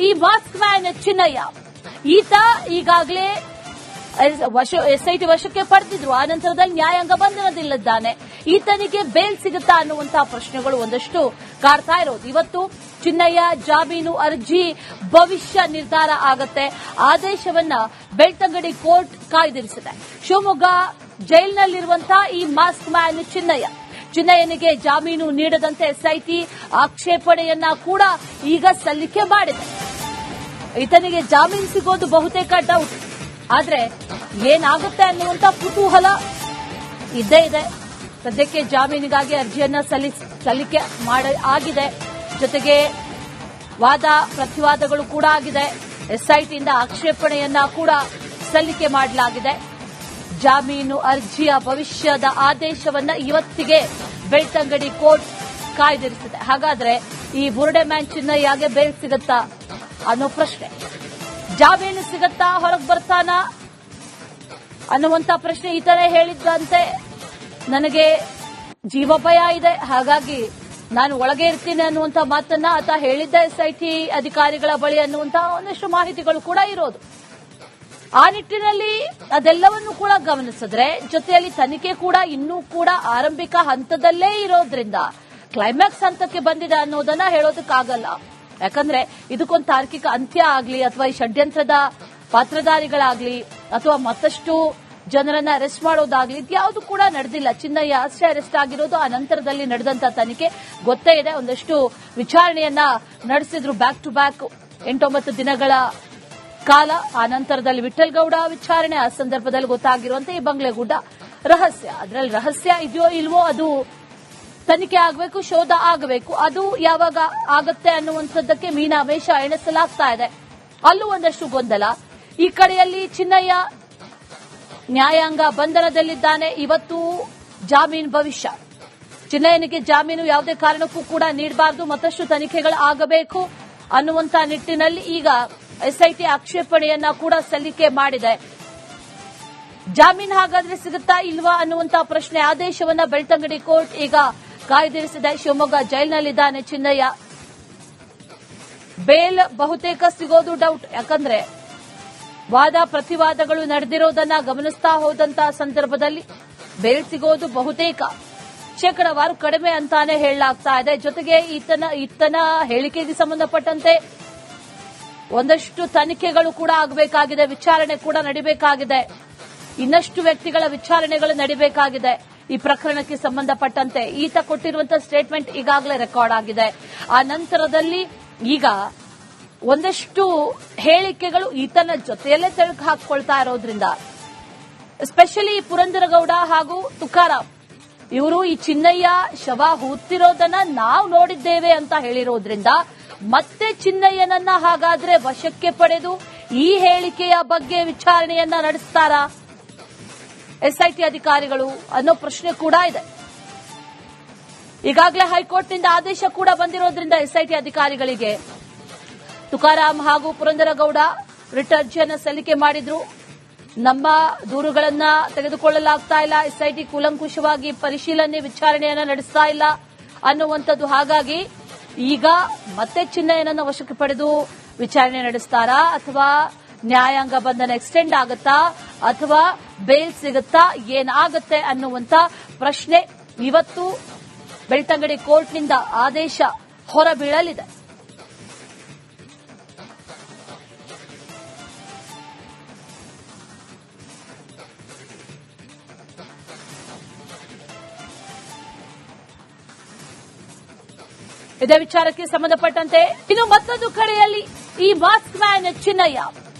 ಈ mask man Chinnaiah ಈತ ಈಗಾಗಲೇ ಎಸ್ಐಟಿ ವಶಕ್ಕೆ ಪಡೆದಿದ್ರು. ಆ ನಂತರದಲ್ಲಿ ನ್ಯಾಯಾಂಗ ಬಂಧನದಲ್ಲಿದ್ದಾನೆ. ಈತನಿಗೆ ಬೇಲ್ ಸಿಗುತ್ತಾ ಅನ್ನುವಂತಹ ಪ್ರಶ್ನೆಗಳು ಒಂದಷ್ಟು ಕಾಡ್ತಾ ಇರೋದು. ಇವತ್ತು ಚಿನ್ನಯ್ಯ ಜಾಮೀನು ಅರ್ಜಿ ಭವಿಷ್ಯ ನಿರ್ಧಾರ ಆಗತ್ತೆ. ಆದೇಶವನ್ನ ಬೆಳ್ತಂಗಡಿ ಕೋರ್ಟ್ ಕಾಯ್ದಿರಿಸಿದೆ. ಶಿವಮೊಗ್ಗ ಜೈಲಿನಲ್ಲಿರುವಂತಹ ಈ ಮಾಸ್ಕ್ ಮ್ಯಾನ್ ಚಿನ್ನಯ್ಯನಿಗೆ ಜಾಮೀನು ನೀಡದಂತೆ ಎಸ್ಐಟಿ ಆಕ್ಷೇಪಣೆಯನ್ನ ಕೂಡ ಈಗ ಸಲ್ಲಿಕೆ ಮಾಡಿದೆ. ಈತನಿಗೆ ಜಾಮೀನು ಸಿಗೋದು ಬಹುತೇಕ ಡೌಟ್. ಆದ್ರೆ ಏನಾಗುತ್ತೆ ಅನ್ನುವಂತ ಕುತೂಹಲ ಇದ್ದೇ ಇದೆ. ಸದ್ಯಕ್ಕೆ ಜಾಮೀನಿಗಾಗಿ ಅರ್ಜಿಯನ್ನ ಸಲ್ಲಿಕೆ ಆಗಿದೆ. ಜೊತೆಗೆ ವಾದ ಪ್ರತಿವಾದಗಳು ಕೂಡ ಆಗಿದೆ. ಎಸ್ಐಟಿಯಿಂದ ಆಕ್ಷೇಪಣೆಯನ್ನ ಕೂಡ ಸಲ್ಲಿಕೆ ಮಾಡಲಾಗಿದೆ. ಜಾಮೀನು ಅರ್ಜಿಯ ಭವಿಷ್ಯದ ಆದೇಶವನ್ನ ಇವತ್ತಿಗೆ ಬೆಳ್ತಂಗಡಿ ಕೋರ್ಟ್ ಕಾಯ್ದಿರಿಸಿದೆ. ಹಾಗಾದ್ರೆ ಈ ಬುರುಡೆ ಮ್ಯಾನ್ ಚಿನ್ನಯ್ಯಗೆ ಬೇಲ್ ಸಿಗುತ್ತಾ ಅನ್ನೋ ಪ್ರಶ್ನೆ, ಜಾಮೀನು ಸಿಗುತ್ತಾ, ಹೊರಗೆ ಬರ್ತಾನ ಅನ್ನುವಂತ ಪ್ರಶ್ನೆ. ಈತನೇ ಹೇಳಿದ್ದಂತೆ ನನಗೆ ಜೀವ ಭಯ ಇದೆ, ಹಾಗಾಗಿ ನಾನು ಒಳಗೆ ಇರ್ತೀನಿ ಅನ್ನುವಂತ ಮಾತನ್ನ ಆತ ಹೇಳಿದ್ದ ಎಸ್ಐಟಿ ಅಧಿಕಾರಿಗಳ ಬಳಿ ಅನ್ನುವಂತ ಒಂದಷ್ಟು ಮಾಹಿತಿಗಳು ಕೂಡ ಇರೋದು. ಆ ನಿಟ್ಟಿನಲ್ಲಿ ಅದೆಲ್ಲವನ್ನು ಕೂಡ ಗಮನಿಸಿದ್ರೆ ಜೊತೆಯಲ್ಲಿ ತನಿಖೆ ಕೂಡ ಇನ್ನೂ ಕೂಡ ಆರಂಭಿಕ ಹಂತದಲ್ಲೇ ಇರೋದ್ರಿಂದ ಕ್ಲೈಮ್ಯಾಕ್ಸ್ ಹಂತಕ್ಕೆ ಬಂದಿದೆ ಅನ್ನೋದನ್ನ ಹೇಳೋದಕ್ಕಾಗಲ್ಲ. ಯಾಕಂದ್ರೆ ಇದಕ್ಕೊಂದು ತಾರ್ಕಿಕ ಅಂತ್ಯ ಆಗ್ಲಿ ಅಥವಾ ಈ ಷಡ್ಯಂತ್ರದ ಪಾತ್ರಧಾರಿಗಳಾಗ್ಲಿ ಅಥವಾ ಮತ್ತಷ್ಟು ಜನರನ್ನ ಅರೆಸ್ಟ್ ಮಾಡೋದಾಗ್ಲಿ ಇದ್ಯಾವುದು ಕೂಡ ನಡೆದಿಲ್ಲ. ಚಿನ್ನಯ್ಯ ಅಷ್ಟೇ ಅರೆಸ್ಟ್ ಆಗಿರೋದು. ಆ ನಂತರದಲ್ಲಿ ನಡೆದಂತ ತನಿಖೆ ಗೊತ್ತೇ ಇದೆ. ಒಂದಷ್ಟು ವಿಚಾರಣೆಯನ್ನ ನಡೆಸಿದ್ರು, ಬ್ಯಾಕ್ ಟು ಬ್ಯಾಕ್ 8-9 ದಿನಗಳ ಕಾಲ. ಆ ನಂತರದಲ್ಲಿ ವಿಠಲ್ಗೌಡ ವಿಚಾರಣೆ. ಆ ಸಂದರ್ಭದಲ್ಲಿ ಗೊತ್ತಾಗಿರುವಂತೆ ಈ ಬಂಗ್ಲೆಗುಡ್ಡ ರಹಸ್ಯ, ಅದರಲ್ಲಿ ರಹಸ್ಯ ಇದೆಯೋ ಇಲ್ವೋ ಅದು ತನಿಖೆ ಆಗಬೇಕು, ಶೋಧ ಆಗಬೇಕು. ಅದು ಯಾವಾಗ ಆಗತ್ತೆ ಅನ್ನುವಂಥದ್ದಕ್ಕೆ ಮೀನಾಮೇಷ ಎಣಿಸಲಾಗ್ತಾ ಇದೆ. ಅಲ್ಲೂ ಒಂದಷ್ಟು ಗೊಂದಲ. ಈ ಕಡೆಯಲ್ಲಿ ಚಿನ್ನಯ್ಯ ನ್ಯಾಯಾಂಗ ಬಂಧನದಲ್ಲಿದ್ದಾನೆ. ಇವತ್ತು ಜಾಮೀನು ಭವಿಷ್ಯ. ಚಿನ್ನಯ್ಯನಿಗೆ ಜಾಮೀನು ಯಾವುದೇ ಕಾರಣಕ್ಕೂ ಕೂಡ ನೀಡಬಾರದು, ಮತ್ತಷ್ಟು ತನಿಖೆಗಳು ಆಗಬೇಕು ಅನ್ನುವಂತ ನಿಟ್ಟಿನಲ್ಲಿ ಈಗ ಎಸ್ಐಟಿ ಆಕ್ಷೇಪಣೆಯನ್ನ ಕೂಡ ಸಲ್ಲಿಕೆ ಮಾಡಿದೆ. ಜಾಮೀನು ಹಾಗಾದ್ರೆ ಸಿಗುತ್ತಾ ಇಲ್ವಾ ಅನ್ನುವಂತ ಪ್ರಶ್ನೆ. ಆದೇಶವನ್ನ ಬೆಳ್ತಂಗಡಿ ಕೋರ್ಟ್ ಈಗ ಕಾಯ್ದಿರಿಸಿದೆ. ಶಿವಮೊಗ್ಗ ಜೈಲಿನಲ್ಲಿದ್ದಾನೆ ಚಿನ್ನಯ್ಯ. ಬೇಲ್ ಬಹುತೇಕ ಸಿಗೋದು ಡೌಟ್. ಯಾಕಂದ್ರೆ ವಾದ ಪ್ರತಿವಾದಗಳು ನಡೆದಿರೋದನ್ನ ಗಮನಿಸ್ತಾ ಹೋದಂತಹ ಸಂದರ್ಭದಲ್ಲಿ ಬೇಲ್ ಸಿಗೋದು ಬಹುತೇಕ ಶೇಕಡವಾರು ಕಡಿಮೆ ಅಂತಾನೆ ಹೇಳಲಾಗ್ತಾ ಇದೆ. ಜೊತೆಗೆ ಈತನ ಹೇಳಿಕೆಗೆ ಸಂಬಂಧಪಟ್ಟಂತೆ ಒಂದಷ್ಟು ತನಿಖೆಗಳು ಕೂಡ ಆಗಬೇಕಾಗಿದೆ, ವಿಚಾರಣೆ ಕೂಡ ನಡೀಬೇಕಾಗಿದೆ. ಇನ್ನಷ್ಟು ವ್ಯಕ್ತಿಗಳ ವಿಚಾರಣೆಗಳು ನಡೀಬೇಕಾಗಿದೆ. ಈ ಪ್ರಕರಣಕ್ಕೆ ಸಂಬಂಧಪಟ್ಟಂತೆ ಈತ ಕೊಟ್ಟಿರುವಂತಹ ಸ್ಟೇಟ್ಮೆಂಟ್ ಈಗಾಗಲೇ ರೆಕಾರ್ಡ್ ಆಗಿದೆ. ಆ ನಂತರದಲ್ಲಿ ಈಗ ಒಂದಷ್ಟು ಹೇಳಿಕೆಗಳು ಈತನ ಜೊತೆಯಲ್ಲೇ ತೆಳುಕು ಹಾಕಿಕೊಳ್ತಾ ಇರೋದ್ರಿಂದ ಎಸ್ಪೆಷಲಿ ಪುರಂದರಗೌಡ ಹಾಗೂ ತುಕಾರಾಂ ಇವರು ಈ ಚಿನ್ನಯ್ಯ ಶವ ಹೂತಿರೋದನ್ನ ನಾವು ನೋಡಿದ್ದೇವೆ ಅಂತ ಹೇಳಿರೋದ್ರಿಂದ ಮತ್ತೆ ಚಿನ್ನಯ್ಯನನ್ನ ಹಾಗಾದ್ರೆ ವಶಕ್ಕೆ ಪಡೆದು ಈ ಹೇಳಿಕೆಯ ಬಗ್ಗೆ ವಿಚಾರಣೆಯನ್ನ ನಡೆಸ್ತಾರಾ ಎಸ್ಐಟಿ ಅಧಿಕಾರಿಗಳು ಅನ್ನೋ ಪ್ರಶ್ನೆ ಕೂಡ ಇದೆ. ಈಗಾಗಲೇ ಹೈಕೋರ್ಟ್ನಿಂದ ಆದೇಶ ಕೂಡ ಬಂದಿರೋದ್ರಿಂದ ಎಸ್ಐಟಿ ಅಧಿಕಾರಿಗಳಿಗೆ ತುಕಾರಾಂ ಹಾಗೂ ಪುರಂದರಗೌಡ ರಿಟ್ ಅರ್ಜಿಯನ್ನ ಸಲ್ಲಿಕೆ ಮಾಡಿದ್ರು. ನಮ್ಮ ದೂರುಗಳನ್ನ ತೆಗೆದುಕೊಳ್ಳಲಾಗ್ತಾ ಇಲ್ಲ, ಎಸ್ಐಟಿ ಕೂಲಂಕುಷವಾಗಿ ಪರಿಶೀಲನೆ ವಿಚಾರಣೆಯನ್ನ ನಡೆಸ್ತಾ ಇಲ್ಲ ಅನ್ನುವಂಥದ್ದು. ಹಾಗಾಗಿ ಈಗ ಮತ್ತೆ ಚಿನ್ನಯ್ಯನನ್ನ ವಶಕ್ಕೆ ಪಡೆದು ವಿಚಾರಣೆ ನಡೆಸ್ತಾರಾ ಅಥವಾ ನ್ಯಾಯಾಂಗ ಬಂಧನ ಎಕ್ಸ್ಟೆಂಡ್ ಆಗುತ್ತಾ ಅಥವಾ ಬೇಲ್ ಸಿಗುತ್ತಾ, ಏನಾಗುತ್ತೆ ಅನ್ನುವಂತ ಪ್ರಶ್ನೆ ಇವತ್ತು ಬೆಳ್ತಂಗಡಿ ಕೋರ್ಟ್ನಿಂದ ಆದೇಶ ಹೊರಬೀಳಲಿದೆ. ಇದೇ ವಿಚಾರಕ್ಕೆ ಸಂಬಂಧಪಟ್ಟಂತೆ ಇನ್ನು ಮತ್ತೊಂದು ಕಡೆಯಲ್ಲಿ ಈ ಮಾಸ್ಕ್ ಮ್ಯಾನ್ ಚಿನ್ನಯ್ಯ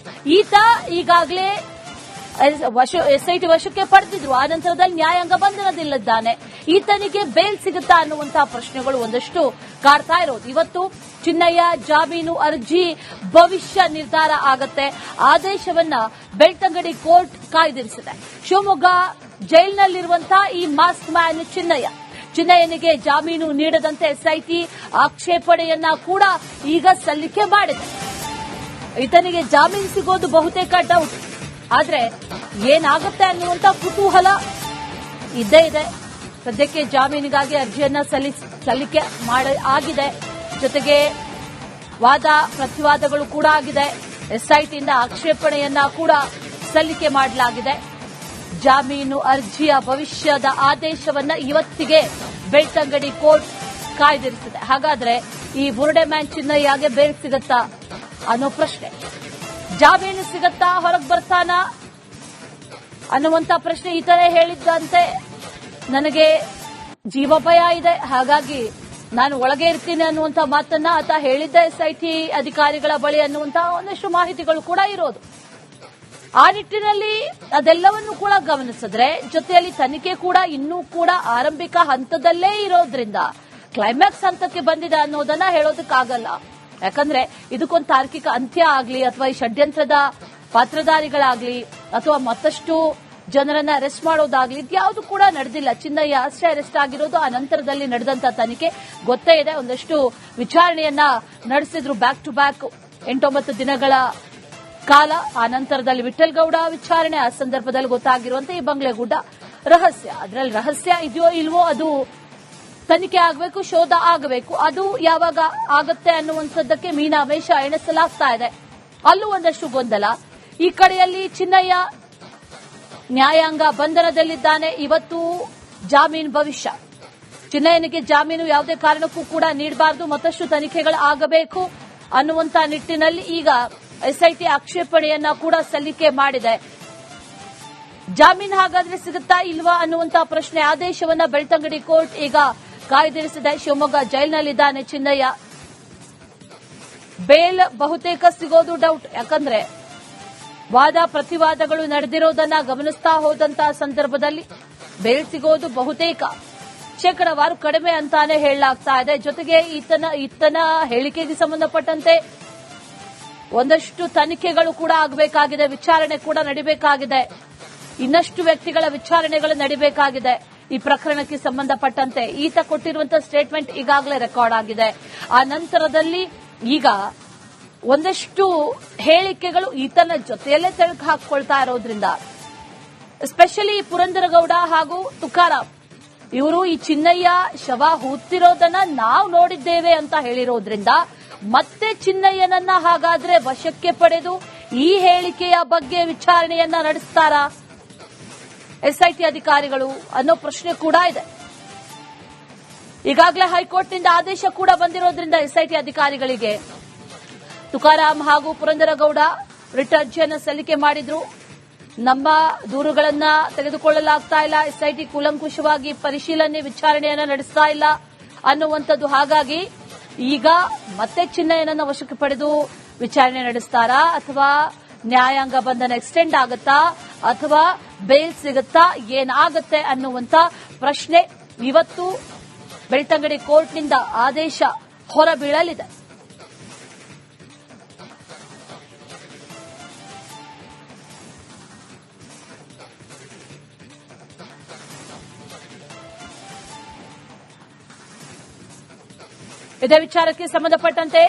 ಈತ ಈಗಾಗಲೇ ಎಸ್ಐಟಿ ವಶಕ್ಕೆ ಪಡೆದಿದ್ರು. ಆ ನಂತರದಲ್ಲಿ ನ್ಯಾಯಾಂಗ ಬಂಧನದಲ್ಲಿದ್ದಾನೆ. ಈತನಿಗೆ ಬೇಲ್ ಸಿಗುತ್ತಾ ಅನ್ನುವಂತಹ ಪ್ರಶ್ನೆಗಳು ಒಂದಷ್ಟು ಕಾಡ್ತಾ ಇರೋದು. ಇವತ್ತು ಚಿನ್ನಯ್ಯ ಜಾಮೀನು ಅರ್ಜಿ ಭವಿಷ್ಯ ನಿರ್ಧಾರ ಆಗತ್ತೆ. ಆದೇಶವನ್ನ ಬೆಳ್ತಂಗಡಿ ಕೋರ್ಟ್ ಕಾಯ್ದಿರಿಸಿದೆ. ಶಿವಮೊಗ್ಗ ಜೈಲಿನಲ್ಲಿರುವಂತಹ ಈ ಮಾಸ್ಕ್ ಮ್ಯಾನ್ ಚಿನ್ನಯ್ಯನಿಗೆ ಜಾಮೀನು ನೀಡದಂತೆ ಎಸ್ಐಟಿ ಆಕ್ಷೇಪಣೆಯನ್ನ ಕೂಡ ಈಗ ಸಲ್ಲಿಕೆ ಮಾಡಿದೆ. ಈತನಿಗೆ ಜಾಮೀನು ಸಿಗೋದು ಬಹುತೇಕ ಡೌಟ್. ಆದ್ರೆ ಏನಾಗುತ್ತೆ ಅನ್ನುವಂತ ಕುತೂಹಲ ಇದ್ದೇ ಇದೆ. ಸದ್ಯಕ್ಕೆ ಜಾಮೀನಿಗಾಗಿ ಅರ್ಜಿಯನ್ನ ಸಲ್ಲಿಕೆ ಆಗಿದೆ. ಜೊತೆಗೆ ವಾದ ಪ್ರತಿವಾದಗಳು ಕೂಡ ಆಗಿದೆ. ಎಸ್ಐಟಿಯಿಂದ ಆಕ್ಷೇಪಣೆಯನ್ನ ಕೂಡ ಸಲ್ಲಿಕೆ ಮಾಡಲಾಗಿದೆ. ಜಾಮೀನು ಅರ್ಜಿಯ ಭವಿಷ್ಯದ ಆದೇಶವನ್ನ ಇವತ್ತಿಗೆ ಬೆಳ್ತಂಗಡಿ ಕೋರ್ಟ್ ಕಾಯ್ದಿರಿಸಿದೆ. ಹಾಗಾದ್ರೆ ಈ ಬುರುಡೆ ಮ್ಯಾನ್ ಚಿನ್ನಯ್ಯಗೆ ಬೇಲ್ ಸಿಗತ್ತಾ ಅನ್ನೋ ಪ್ರಶ್ನೆ, ಜಾಮೀನು ಸಿಗತ್ತಾ, ಹೊರಗೆ ಬರ್ತಾನ ಅನ್ನುವಂತ ಪ್ರಶ್ನೆ. ಈತನೇ ಹೇಳಿದ್ದಂತೆ, ನನಗೆ ಜೀವ ಭಯ ಇದೆ, ಹಾಗಾಗಿ ನಾನು ಒಳಗೆ ಇರ್ತೀನಿ ಅನ್ನುವಂತ ಮಾತನ್ನ ಆತ ಹೇಳಿದ್ದ ಎಸ್ಐಟಿ ಅಧಿಕಾರಿಗಳ ಬಳಿ ಅನ್ನುವಂತ ಒಂದಷ್ಟು ಮಾಹಿತಿಗಳು ಕೂಡ ಇರೋದು. ಆ ನಿಟ್ಟಿನಲ್ಲಿ ಅದೆಲ್ಲವನ್ನು ಕೂಡ ಗಮನಿಸಿದ್ರೆ, ಜೊತೆಯಲ್ಲಿ ತನಿಖೆ ಕೂಡ ಇನ್ನೂ ಕೂಡ ಆರಂಭಿಕ ಹಂತದಲ್ಲೇ ಇರೋದ್ರಿಂದ ಕ್ಲೈಮ್ಯಾಕ್ಸ್ ಹಂತಕ್ಕೆ ಬಂದಿದೆ ಅನ್ನೋದನ್ನ ಹೇಳೋದಕ್ಕಾಗಲ್ಲ. ಯಾಕಂದ್ರೆ ಇದಕ್ಕೊಂದು ತಾರ್ಕಿಕ ಅಂತ್ಯ ಆಗ್ಲಿ, ಅಥವಾ ಈ ಷಡ್ಯಂತ್ರದ ಪಾತ್ರಧಾರಿಗಳಾಗ್ಲಿ, ಅಥವಾ ಮತ್ತಷ್ಟು ಜನರನ್ನ ಅರೆಸ್ಟ್ ಮಾಡೋದಾಗ್ಲಿ, ಇದ್ಯಾವುದು ಕೂಡ ನಡೆದಿಲ್ಲ. ಚಿನ್ನಯ್ಯ ಅಷ್ಟೇ ಅರೆಸ್ಟ್ ಆಗಿರೋದು. ಆ ನಂತರದಲ್ಲಿ ನಡೆದಂತ ತನಿಖೆ ಗೊತ್ತೇ ಇದೆ. ಒಂದಷ್ಟು ವಿಚಾರಣೆಯನ್ನ ನಡೆಸಿದ್ರು, ಬ್ಯಾಕ್ ಟು ಬ್ಯಾಕ್ 8-9 ದಿನಗಳ ಕಾಲ. ಆ ನಂತರದಲ್ಲಿ ವಿಠಲ್ಗೌಡ ವಿಚಾರಣೆ. ಆ ಸಂದರ್ಭದಲ್ಲಿ ಗೊತ್ತಾಗಿರುವಂತೆ ಈ ಬಂಗ್ಲೆಗುಡ್ಡ ರಹಸ್ಯ, ಅದರಲ್ಲಿ ರಹಸ್ಯ ಇದೆಯೋ ಇಲ್ವೋ ಅದು ತನಿಖೆ ಆಗಬೇಕು, ಶೋಧ ಆಗಬೇಕು. ಅದು ಯಾವಾಗ ಆಗತ್ತೆ ಅನ್ನುವಂಥದ್ದಕ್ಕೆ ಮೀನಾಮೇಷ ಎಣಿಸಲಾಗ್ತಾ ಇದೆ. ಅಲ್ಲೂ ಒಂದಷ್ಟು ಗೊಂದಲ. ಈ ಕಡೆಯಲ್ಲಿ ಚಿನ್ನಯ್ಯ ನ್ಯಾಯಾಂಗ ಬಂಧನದಲ್ಲಿದ್ದಾನೆ. ಇವತ್ತು ಜಾಮೀನು ಭವಿಷ್ಯ. ಚಿನ್ನಯ್ಯನಿಗೆ ಜಾಮೀನು ಯಾವುದೇ ಕಾರಣಕ್ಕೂ ಕೂಡ ನೀಡಬಾರದು, ಮತ್ತಷ್ಟು ತನಿಖೆಗಳು ಆಗಬೇಕು ಅನ್ನುವಂತ ನಿಟ್ಟಿನಲ್ಲಿ ಈಗ ಎಸ್ಐಟಿ ಆಕ್ಷೇಪಣೆಯನ್ನ ಕೂಡ ಸಲ್ಲಿಕೆ ಮಾಡಿದೆ. ಜಾಮೀನು ಹಾಗಾದ್ರೆ ಸಿಗುತ್ತಾ ಇಲ್ವಾ ಅನ್ನುವಂತ ಪ್ರಶ್ನೆ. ಆದೇಶವನ್ನ ಬೆಳ್ತಂಗಡಿ ಕೋರ್ಟ್ ಈಗ ಕಾಯ್ದಿರಿಸಿದೆ. ಶಿವಮೊಗ್ಗ ಜೈಲಿನಲ್ಲಿದ್ದಾನೆ ಚಿನ್ನಯ್ಯ. ಬೇಲ್ ಬಹುತೇಕ ಸಿಗೋದು ಡೌಟ್. ಯಾಕಂದ್ರೆ ವಾದ ಪ್ರತಿವಾದಗಳು ನಡೆದಿರೋದನ್ನ ಗಮನಿಸ್ತಾ ಹೋದಂತಹ ಸಂದರ್ಭದಲ್ಲಿ ಬೇಲ್ ಸಿಗೋದು ಬಹುತೇಕ ಶೇಕಡವಾರು ಕಡಿಮೆ ಅಂತಾನೆ ಹೇಳಲಾಗ್ತಾ ಇದೆ. ಜೊತೆಗೆ ಈತನ ಹೇಳಿಕೆಗೆ ಸಂಬಂಧಪಟ್ಟಂತೆ ಒಂದಷ್ಟು ತನಿಖೆಗಳು ಕೂಡ ಆಗಬೇಕಾಗಿದೆ, ವಿಚಾರಣೆ ಕೂಡ ನಡೀಬೇಕಾಗಿದೆ. ಇನ್ನಷ್ಟು ವ್ಯಕ್ತಿಗಳ ವಿಚಾರಣೆಗಳು ನಡೀಬೇಕಾಗಿದೆ. ಈ ಪ್ರಕರಣಕ್ಕೆ ಸಂಬಂಧಪಟ್ಟಂತೆ ಈತ ಕೊಟ್ಟಿರುವಂತಹ ಸ್ಟೇಟ್ಮೆಂಟ್ ಈಗಾಗಲೇ ರೆಕಾರ್ಡ್ ಆಗಿದೆ. ಆ ನಂತರದಲ್ಲಿ ಈಗ ಒಂದಷ್ಟು ಹೇಳಿಕೆಗಳು ಈತನ ಜೊತೆಯಲ್ಲೇ ತೆಳಕು ಹಾಕಿಕೊಳ್ತಾ ಇರೋದ್ರಿಂದ, ಎಸ್ಪೆಷಲಿ ಪುರಂದರಗೌಡ ಹಾಗೂ ತುಕಾರಾಂ ಇವರು ಈ ಚಿನ್ನಯ್ಯ ಶವ ಹೂತಿರೋದನ್ನ ನಾವು ನೋಡಿದ್ದೇವೆ ಅಂತ ಹೇಳಿರೋದ್ರಿಂದ, ಮತ್ತೆ ಚಿನ್ನಯ್ಯನನ್ನ ಹಾಗಾದ್ರೆ ವಶಕ್ಕೆ ಪಡೆದು ಈ ಹೇಳಿಕೆಯ ಬಗ್ಗೆ ವಿಚಾರಣೆಯನ್ನ ನಡೆಸ್ತಾರಾ ಎಸ್ಐಟಿ ಅಧಿಕಾರಿಗಳು ಅನ್ನೋ ಪ್ರಶ್ನೆ ಕೂಡ ಇದೆ. ಈಗಾಗಲೇ ಹೈಕೋರ್ಟ್ನಿಂದ ಆದೇಶ ಕೂಡ ಬಂದಿರೋದ್ರಿಂದ ಎಸ್ಐಟಿ ಅಧಿಕಾರಿಗಳಿಗೆ ತುಕಾರಾಂ ಹಾಗೂ ಪುರಂದರಗೌಡ ರಿಟ್ ಅರ್ಜಿಯನ್ನು ಸಲ್ಲಿಕೆ ಮಾಡಿದ್ರು. ನಮ್ಮ ದೂರುಗಳನ್ನ ತೆಗೆದುಕೊಳ್ಳಲಾಗ್ತಾ ಇಲ್ಲ, ಎಸ್ಐಟಿ ಕೂಲಂಕುಷವಾಗಿ ಪರಿಶೀಲನೆ ವಿಚಾರಣೆಯನ್ನ ನಡೆಸ್ತಾ ಇಲ್ಲ ಅನ್ನುವಂಥದ್ದು. ಹಾಗಾಗಿ ಈಗ ಮತ್ತೆ ಚಿನ್ನಯ್ಯನನ್ನ ವಶಕ್ಕೆ ಪಡೆದು ವಿಚಾರಣೆ ನಡೆಸ್ತಾರಾ, ಅಥವಾ ನ್ಯಾಯಾಂಗ ಬಂಧನ ಎಕ್ಸ್ಟೆಂಡ್ ಆಗುತ್ತಾ, ಅಥವಾ ಬೇಲ್ ಸಿಗುತ್ತಾ, ಏನಾಗುತ್ತೆ ಅನ್ನುವಂತ ಪ್ರಶ್ನೆ ಇವತ್ತು ಬೆಳ್ತಂಗಡಿ ಕೋರ್ಟ್ನಿಂದ ಆದೇಶ ಹೊರಬೀಳಲಿದೆ. ಇದೇ ವಿಚಾರಕ್ಕೆ ಸಂಬಂಧಪಟ್ಟಂತೆ